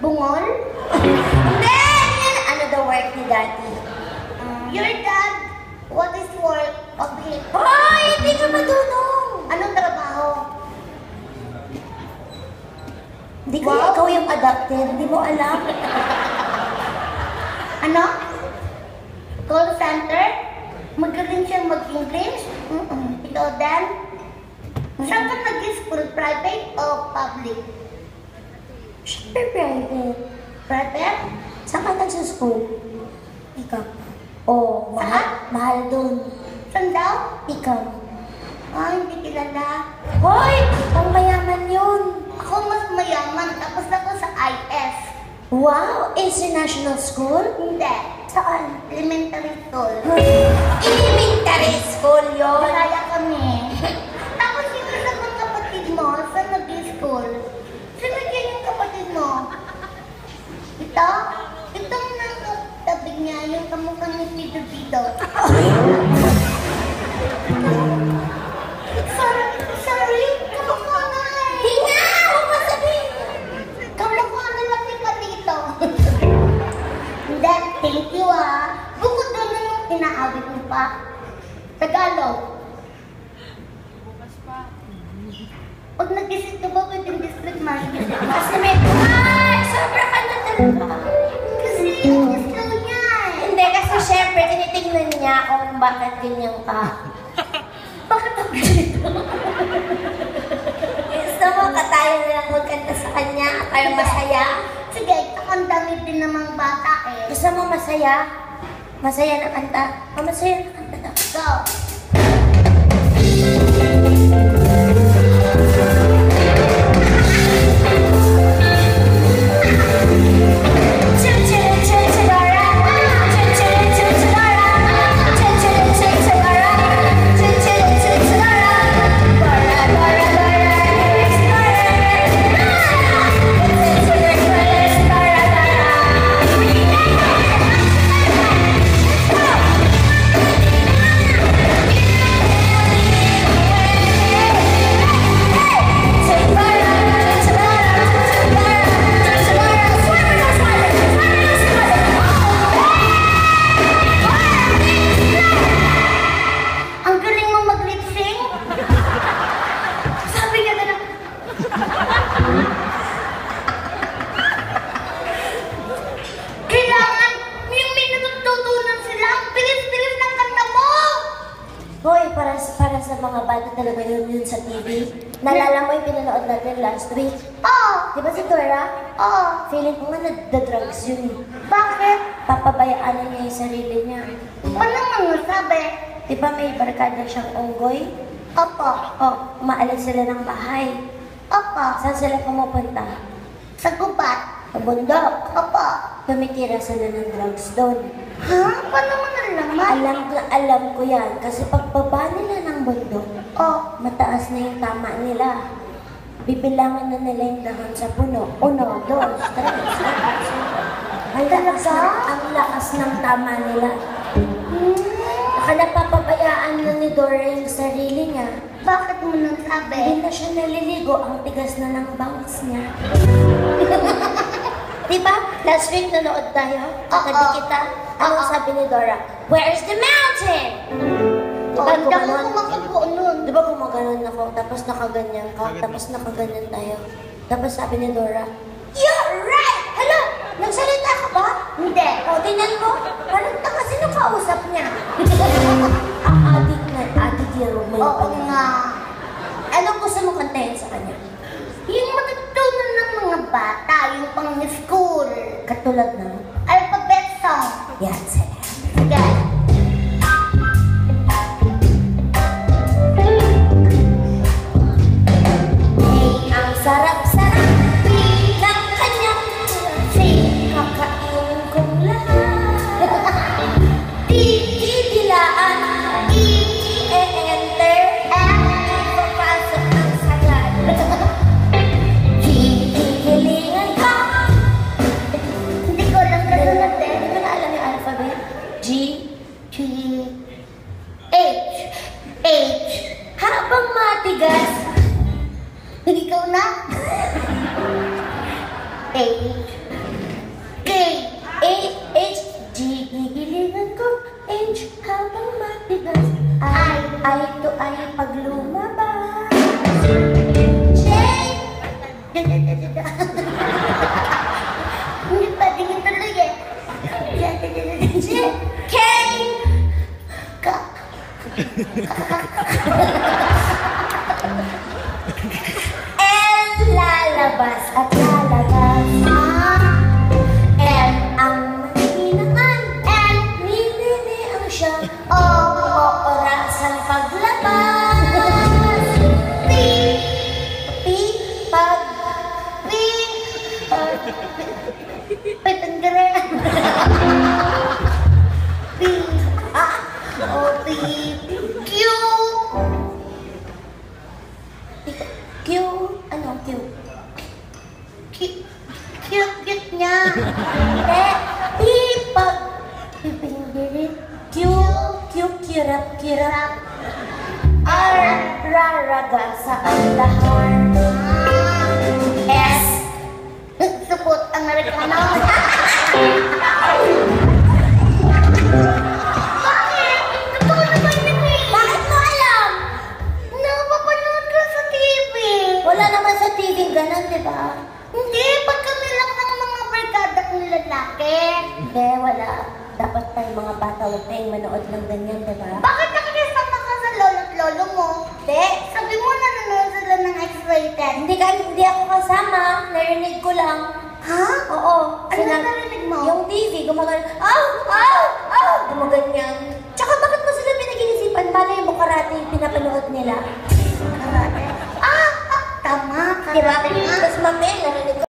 Bungol? Hindi! Yan ano the work ni Daddy. Your dad, what is work of him? Hoy! Hindi ka madunong! Anong trabaho? Hindi kaya ikaw yung adopted, hindi mo alam. Ano? Call center? Magaling siyang mag-English? Ikaw Dan? Saan ka nag-school? Private o public? Siyempre private. Private? Saan ka nagsa-school? Ikaw. Oh, mahal, mahal dun. Saan daw? Ikaw. Hindi kilala. Hoy! Ang mayaman yun. Ako mas mayaman, tapos ako sa IS. Wow! International school? Hindi. Saan? Elementary school. Elementary school yun. Kaya kami. Tapos yung isa kong kapatid mo, saan nag-school? Sino dyan yung kapatid mo? Ito? Itong nakatabig niya, yung kamukha ni Pido-Pido. Sorry, kamukha na eh. Di nga! Huwag mo sabihin! Kamukha na lang ni Patito. Hindi, thank you ah. Bukod doon na yung inaawit mo pa. Tagalog. Pag nag-isip ka ba, pwedeng district manager ka? Kasi may... Ay! Sobra ka na talaga. Kasi yung gusto niya eh. Hindi, kasi syempre, tinitingnan niya kung bakit ganyan ka. Bakit ako ganito? Gusto mo, katayo na lang magkanta sa kanya para masaya. Sige, ang dami din namang bata eh. Gusto mo masaya? Masaya na kanta? Masaya na kanta daw. Go! Para sa mga bata talaga yun sa TV. Naalala mo yung pinanood natin last week? Oh! Di ba si Dora? Oh! Feeling ko nga nagda-drugs yun. Bakit? Papabayaan na niya yung sarili niya. Paano mo nasabi? Di ba may barkada siyang unggoy? Opo. O, umaalis sila ng bahay. Opo. Saan sila pumupunta? Sa gubat. Sa bundok. Opo. Tumitira sila ng drugs doon. Ha? Paano mo nalaman? Alam ko yan. Kasi pagbaba nila ng bundok, Oh. mataas na yung tama nila. Bibilangan na nila yung dahon sa puno. 1, 2, 3, 4, 5, 6. Ang lakas ng tama nila. Baka napapabayaan na ni Dora yung sarili niya. Bakit mo nasabi? Hindi na siya naliligo. Ang tigas na ng bangs niya. Diba? Last week nanood tayo. Katabi kita. Anong sabi ni Dora? Where's the mountain? Diba Gano'n kumakabuo nun. Diba gumaganon ako, tapos nakaganyan ka, tapos nakaganyan tayo. Tapos sabi ni Dora, you're right! Hala! Nagsalita ka ba? Hindi. O, tingnan mo. Parang taka, sino kausap niya? Ang adik yung Oo nga. Anong gusto mo kantahin sa kanya? Yung matutunan ng mga bata, yung pang school. Katulad ng Alphabet song. yan, sige. Sige. Ang sarap-sarap ng kanyang kakainin kong lahat. Didilaan, i-enter, ipapasok ang sagad. Hihilingan ka. Hindi ko alam kasunod eh. Hindi ko na alam yung alphabet. G, G, H, H. habang matigas. Ikaw na? H, Hindi pwedeng ituloy eh. K! Ka. L lalabas at lalabas. M ang maninaan. N ninini ang siya. O oras ang paglabas. P pag Petenggeran. P. O. P. Q. Q ano Q? Cute niya. P pag pipindirin. Q kirap R raraga sa alahar. S Support Amerikano. Bakit? Totoo naman yun eh. Bakit mo alam? Napapanood ko sa TV. Wala naman sa TV ganun, di ba? Hindi, pag kami lang ng mga barkada kong lalaki. Hindi, wala. Dapat tayo mga bata, huwag tayong manood ng ganyan, di ba? Bakit nakikisama ka sa lolo't lolo mo? Hindi. Sabi mo nanonood sila ng X-rated. Hindi ako kasama. Narinig ko lang. Ha? Oo. Ano narinig mo? Yung TV, gumaganyan. Gumaganyan. Tsaka bakit mo sila pinag-iisipan? Malay mo karate yung pinapanood nila. Karate. Tama. Diba? Karate nga. Tapos mami, narinig ko.